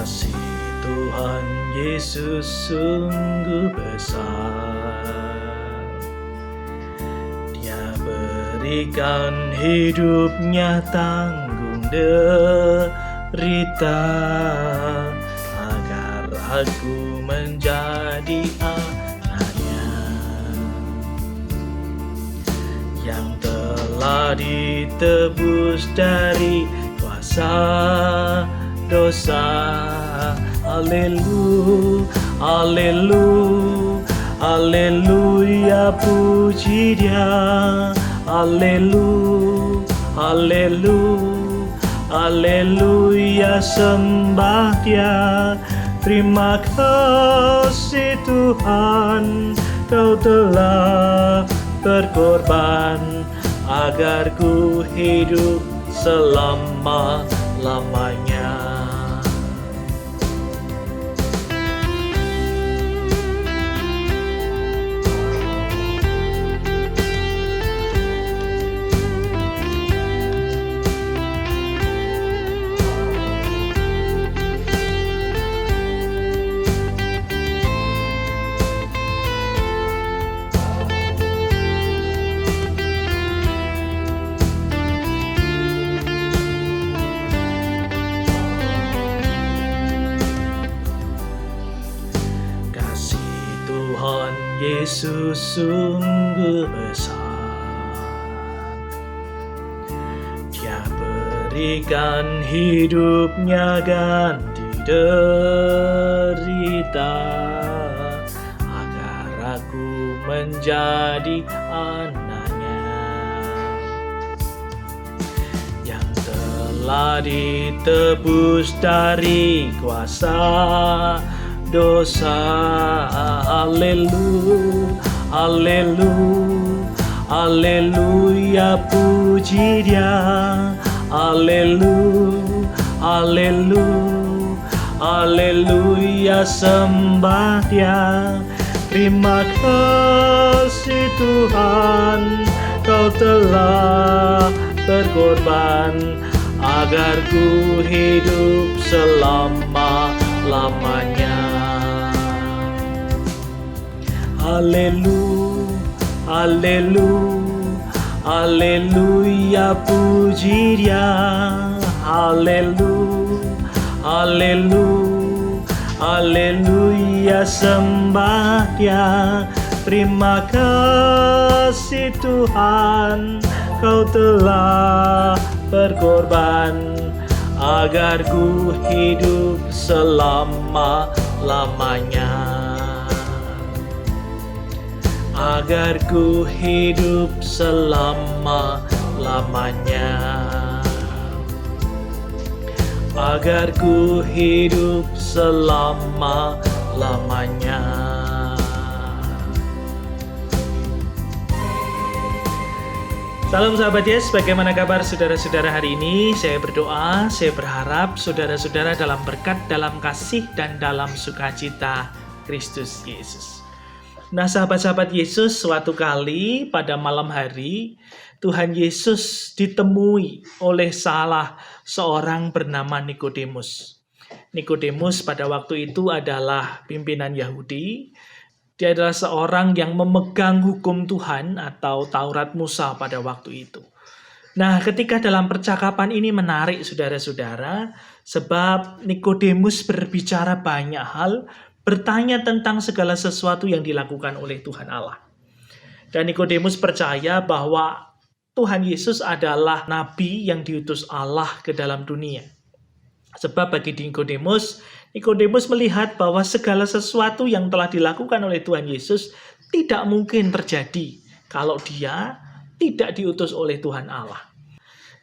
Kasih Tuhan Yesus sungguh besar. Dia berikan hidupnya tanggung derita agar aku menjadi anaknya yang telah ditebus dari kuasa dosa. Haleluya, puji Dia. Haleluya, sembah Dia. Terima kasih Tuhan, Kau telah berkorban agar ku hidup selama-lamanya. Tuhan Yesus sungguh besar. Dia berikan hidupnya ganti derita agar aku menjadi anaknya yang telah ditebus dari kuasa dosa. Haleluya, puji Dia. Haleluya, sembah Dia. Terima kasih Tuhan, Kau telah berkorban agar ku hidup selama-lamanya. Haleluya, puji Dia. Haleluya, sembah Dia. Terima kasih Tuhan, Kau telah berkorban agar ku hidup selama-lamanya. Agar ku hidup selama-lamanya. Agar ku hidup selama-lamanya. Salam sahabat Yes, bagaimana kabar saudara-saudara hari ini? Saya berdoa, saya berharap saudara-saudara dalam berkat, dalam kasih, dan dalam sukacita Kristus Yesus. Nah sahabat-sahabat Yesus, suatu kali pada malam hari Tuhan Yesus ditemui oleh salah seorang bernama Nikodemus. Nikodemus pada waktu itu adalah pimpinan Yahudi. Dia adalah seorang yang memegang hukum Tuhan atau Taurat Musa pada waktu itu. Nah ketika dalam percakapan ini menarik saudara-saudara, sebab Nikodemus berbicara banyak hal, bertanya tentang segala sesuatu yang dilakukan oleh Tuhan Allah. Dan Nikodemus percaya bahwa Tuhan Yesus adalah nabi yang diutus Allah ke dalam dunia. Sebab bagi Nikodemus melihat bahwa segala sesuatu yang telah dilakukan oleh Tuhan Yesus tidak mungkin terjadi kalau dia tidak diutus oleh Tuhan Allah.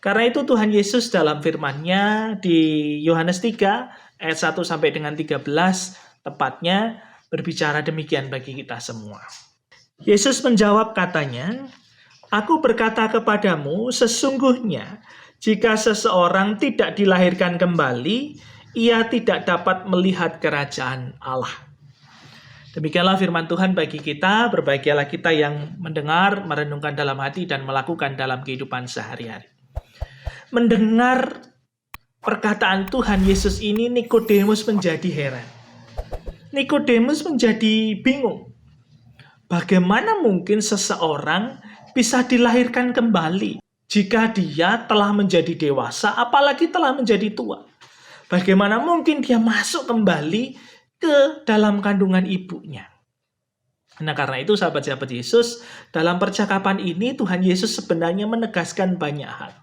Karena itu Tuhan Yesus dalam firman-Nya di Yohanes 3 ayat 1 sampai dengan 13 tepatnya berbicara demikian bagi kita semua. Yesus menjawab katanya, "Aku berkata kepadamu, sesungguhnya jika seseorang tidak dilahirkan kembali, ia tidak dapat melihat kerajaan Allah." Demikianlah firman Tuhan bagi kita. Berbahagialah kita yang mendengar, merenungkan dalam hati, dan melakukan dalam kehidupan sehari-hari. Mendengar perkataan Tuhan Yesus ini, Nikodemus menjadi heran. Nikodemus menjadi bingung. Bagaimana mungkin seseorang bisa dilahirkan kembali jika dia telah menjadi dewasa, apalagi telah menjadi tua? Bagaimana mungkin dia masuk kembali ke dalam kandungan ibunya? Nah, karena itu sahabat-sahabat Yesus, dalam percakapan ini Tuhan Yesus sebenarnya menegaskan banyak hal.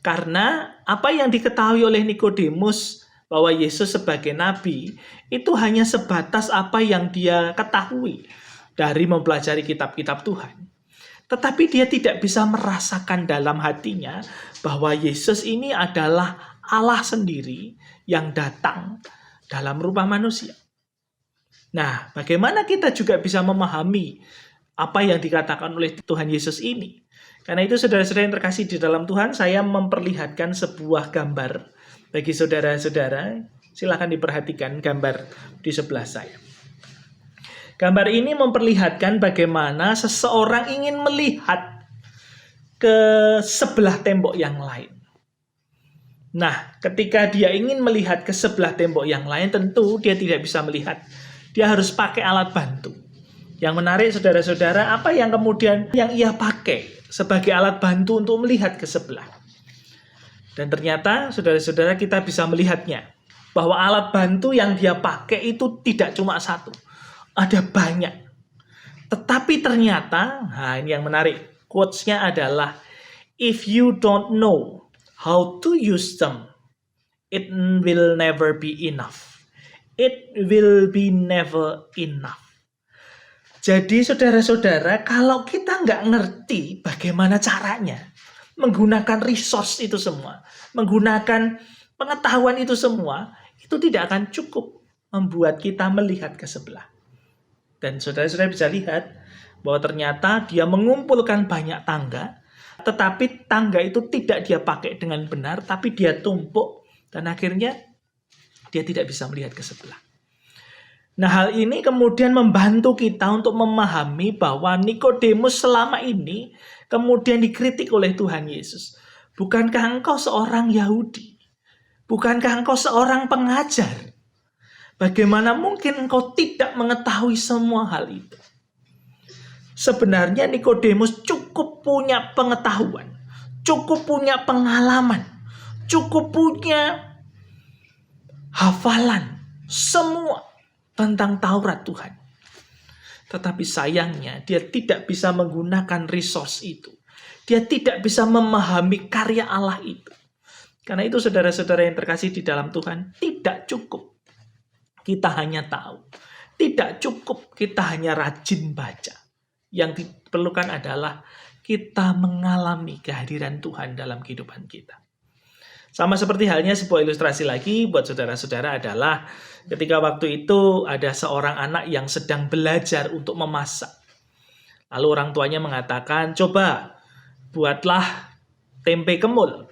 Karena apa yang diketahui oleh Nikodemus bahwa Yesus sebagai nabi itu hanya sebatas apa yang dia ketahui dari mempelajari kitab-kitab Tuhan. Tetapi dia tidak bisa merasakan dalam hatinya bahwa Yesus ini adalah Allah sendiri yang datang dalam rupa manusia. Nah, bagaimana kita juga bisa memahami apa yang dikatakan oleh Tuhan Yesus ini? Karena itu saudara-saudara yang terkasih di dalam Tuhan, saya memperlihatkan sebuah gambar bagi saudara-saudara. Silakan diperhatikan gambar di sebelah saya. Gambar ini memperlihatkan bagaimana seseorang ingin melihat ke sebelah tembok yang lain. Nah, ketika dia ingin melihat ke sebelah tembok yang lain, tentu dia tidak bisa melihat. Dia harus pakai alat bantu. Yang menarik saudara-saudara, apa yang kemudian yang ia pakai sebagai alat bantu untuk melihat ke sebelah. Dan ternyata saudara-saudara kita bisa melihatnya. Bahwa alat bantu yang dia pakai itu tidak cuma satu. Ada banyak. Tetapi ternyata, nah ini yang menarik. Quotes-nya adalah, if you don't know how to use them, it will never be enough. It will be never enough. Jadi saudara-saudara, kalau kita nggak ngerti bagaimana caranya menggunakan resource itu semua, menggunakan pengetahuan itu semua, itu tidak akan cukup membuat kita melihat ke sebelah. Dan saudara-saudara bisa lihat bahwa ternyata dia mengumpulkan banyak tangga, tetapi tangga itu tidak dia pakai dengan benar, tapi dia tumpuk, dan akhirnya dia tidak bisa melihat ke sebelah. Nah, hal ini kemudian membantu kita untuk memahami bahwa Nikodemus selama ini kemudian dikritik oleh Tuhan Yesus. Bukankah engkau seorang Yahudi? Bukankah engkau seorang pengajar? Bagaimana mungkin engkau tidak mengetahui semua hal itu? Sebenarnya Nikodemus cukup punya pengetahuan, cukup punya pengalaman, cukup punya hafalan semua tentang Taurat Tuhan. Tetapi sayangnya dia tidak bisa menggunakan resource itu. Dia tidak bisa memahami karya Allah itu. Karena itu saudara-saudara yang terkasih di dalam Tuhan, tidak cukup kita hanya tahu. Tidak cukup kita hanya rajin baca. Yang diperlukan adalah kita mengalami kehadiran Tuhan dalam kehidupan kita. Sama seperti halnya sebuah ilustrasi lagi buat saudara-saudara adalah ketika waktu itu ada seorang anak yang sedang belajar untuk memasak. Lalu orang tuanya mengatakan, coba buatlah tempe kemul.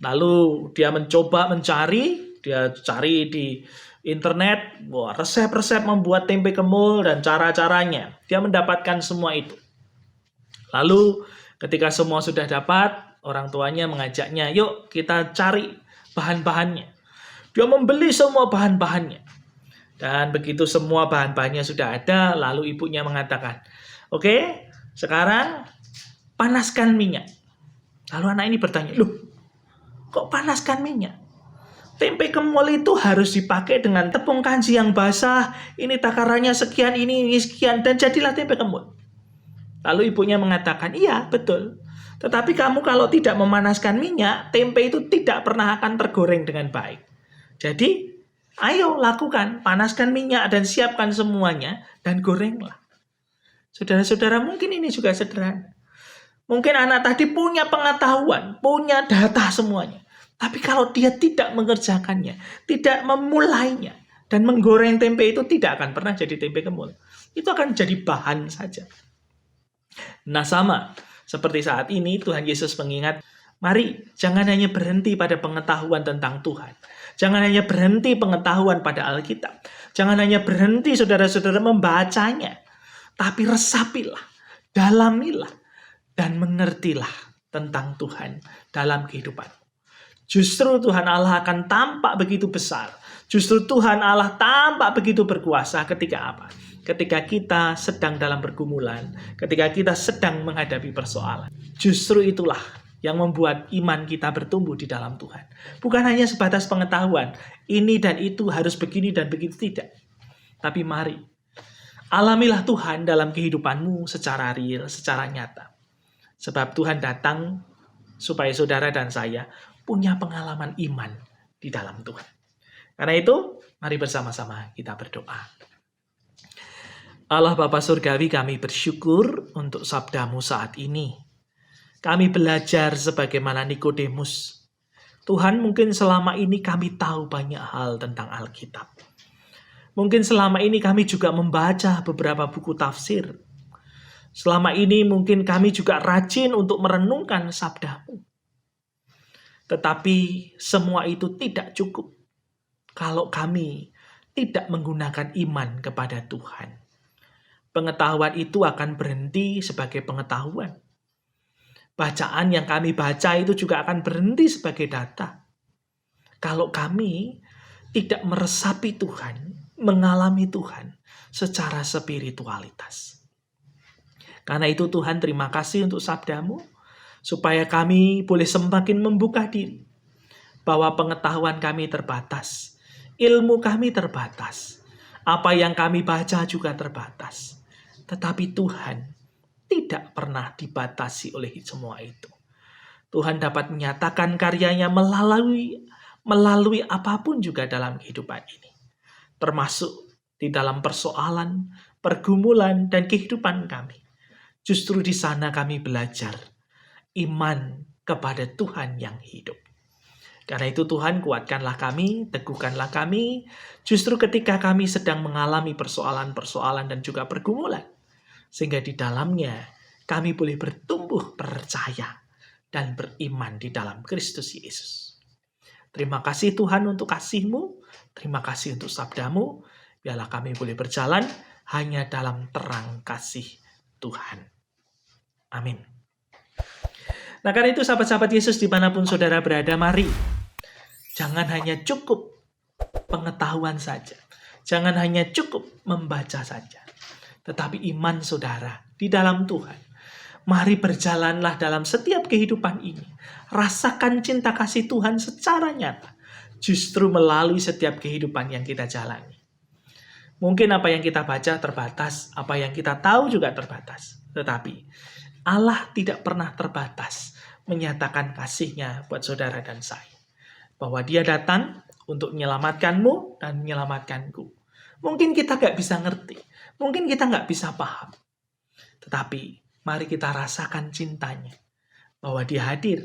Lalu dia mencoba mencari, dia cari di internet, resep-resep membuat tempe kemul dan cara-caranya. Dia mendapatkan semua itu. Lalu ketika semua sudah dapat, orang tuanya mengajaknya, yuk kita cari bahan-bahannya. Dia membeli semua bahan-bahannya. Dan begitu semua bahan-bahannya sudah ada, lalu ibunya mengatakan, oke, sekarang panaskan minyak. Lalu anak ini bertanya, loh, kok panaskan minyak? Tempe kemul itu harus dipakai dengan tepung kanji yang basah. Ini takarannya sekian, ini sekian, dan jadilah tempe kemul. Lalu ibunya mengatakan, iya betul. Tetapi kamu kalau tidak memanaskan minyak, tempe itu tidak pernah akan tergoreng dengan baik. Jadi, ayo lakukan, panaskan minyak dan siapkan semuanya, dan gorenglah. Saudara-saudara, mungkin ini juga sederhana. Mungkin anak tadi punya pengetahuan, punya data semuanya. Tapi kalau dia tidak mengerjakannya, tidak memulainya, dan menggoreng tempe itu tidak akan pernah jadi tempe kemul. Itu akan jadi bahan saja. Nah sama, seperti saat ini Tuhan Yesus mengingat, mari jangan hanya berhenti pada pengetahuan tentang Tuhan. Jangan hanya berhenti pengetahuan pada Alkitab. Jangan hanya berhenti saudara-saudara membacanya. Tapi resapilah, dalamilah, dan mengertilah tentang Tuhan dalam kehidupan. Justru Tuhan Allah akan tampak begitu besar. Justru Tuhan Allah tampak begitu berkuasa ketika apa? Ketika kita sedang dalam pergumulan, ketika kita sedang menghadapi persoalan. Justru itulah yang membuat iman kita bertumbuh di dalam Tuhan. Bukan hanya sebatas pengetahuan, ini dan itu harus begini dan begitu, tidak. Tapi mari, alamilah Tuhan dalam kehidupanmu secara real, secara nyata. Sebab Tuhan datang supaya saudara dan saya punya pengalaman iman di dalam Tuhan. Karena itu, mari bersama-sama kita berdoa. Allah Bapa Surgawi, kami bersyukur untuk sabdamu saat ini. Kami belajar sebagaimana Nikodemus. Tuhan, mungkin selama ini kami tahu banyak hal tentang Alkitab. Mungkin selama ini kami juga membaca beberapa buku tafsir. Selama ini mungkin kami juga rajin untuk merenungkan sabdamu. Tetapi semua itu tidak cukup kalau kami tidak menggunakan iman kepada Tuhan. Pengetahuan itu akan berhenti sebagai pengetahuan. Bacaan yang kami baca itu juga akan berhenti sebagai data. Kalau kami tidak meresapi Tuhan, mengalami Tuhan secara spiritualitas. Karena itu Tuhan, terima kasih untuk sabdamu, supaya kami boleh semakin membuka diri. Bahwa pengetahuan kami terbatas. Ilmu kami terbatas. Apa yang kami baca juga terbatas. Tetapi Tuhan tidak pernah dibatasi oleh semua itu. Tuhan dapat menyatakan karyanya melalui apapun juga dalam kehidupan ini. Termasuk di dalam persoalan, pergumulan, dan kehidupan kami. Justru di sana kami belajar iman kepada Tuhan yang hidup. Karena itu Tuhan, kuatkanlah kami, teguhkanlah kami, justru ketika kami sedang mengalami persoalan-persoalan dan juga pergumulan. Sehingga di dalamnya kami boleh bertumbuh percaya dan beriman di dalam Kristus Yesus. Terima kasih Tuhan untuk kasih-Mu, terima kasih untuk sabdamu, biarlah kami boleh berjalan hanya dalam terang kasih Tuhan. Amin. Nah, karena itu sahabat-sahabat Yesus dimanapun saudara berada, mari. Jangan hanya cukup pengetahuan saja. Jangan hanya cukup membaca saja. Tetapi iman saudara di dalam Tuhan. Mari berjalanlah dalam setiap kehidupan ini. Rasakan cinta kasih Tuhan secara nyata. Justru melalui setiap kehidupan yang kita jalani. Mungkin apa yang kita baca terbatas. Apa yang kita tahu juga terbatas. Tetapi Allah tidak pernah terbatas menyatakan kasih-Nya buat saudara dan saya. Bahwa Dia datang untuk menyelamatkanmu dan menyelamatkanku. Mungkin kita gak bisa ngerti. Mungkin kita gak bisa paham. Tetapi mari kita rasakan cintanya. Bahwa Dia hadir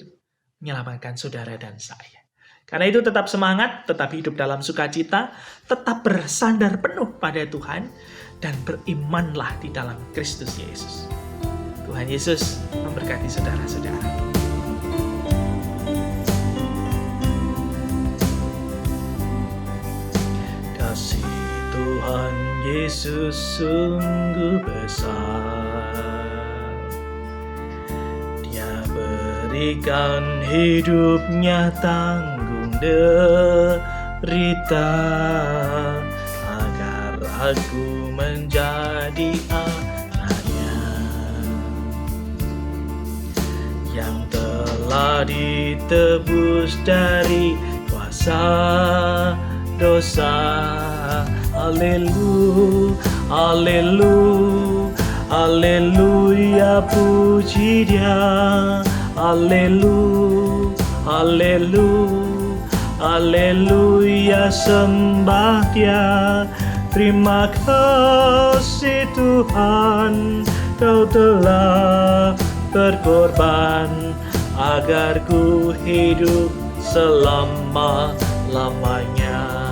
menyelamatkan saudara dan saya. Karena itu tetap semangat, tetap hidup dalam sukacita, tetap bersandar penuh pada Tuhan, dan berimanlah di dalam Kristus Yesus. Tuhan Yesus memberkati saudara-saudara. Kasih Tuhan Yesus sungguh besar. Dia berikan hidupnya tanggung derita agar aku menjadi anaknya yang telah ditebus dari kuasa dosa. Haleluya, haleluya, haleluya, puji Dia. Haleluya, haleluya, haleluya, sembah Dia. Terima kasih Tuhan, Kau telah berkorban agar ku hidup selama-lamanya.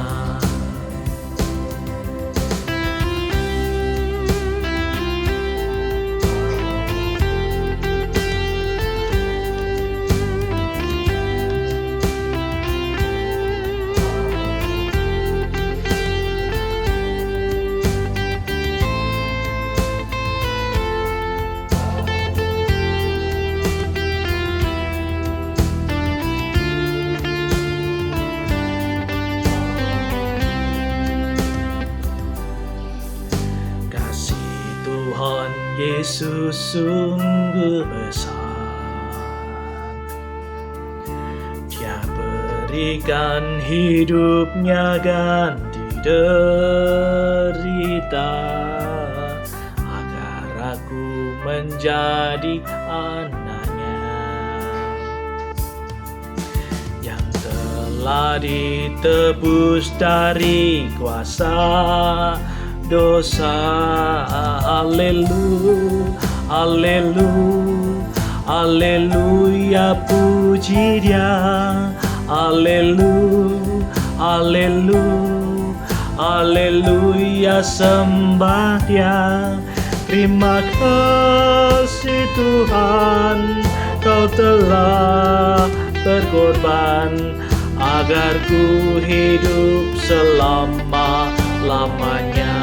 Yesus sungguh besar. Dia berikan hidupnya ganti derita, agar aku menjadi anaknya, yang telah ditebus dari kuasa dosa. Haleluya, puji Dia. Haleluya, sembah Dia. Terima kasih Tuhan, Kau telah berkorban agar ku hidup selama-lamanya.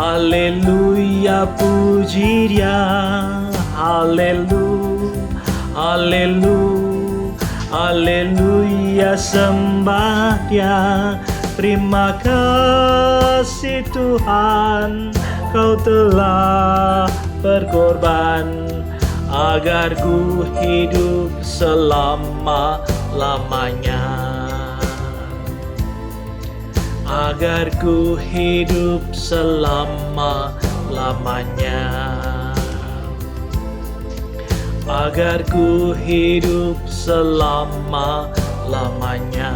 Haleluya, puji Dia. Haleluya, sembah Dia. Terima kasih Tuhan, Kau telah berkorban agar ku hidup selama-lamanya. Agar ku hidup selama-lamanya. Agar ku hidup selama-lamanya.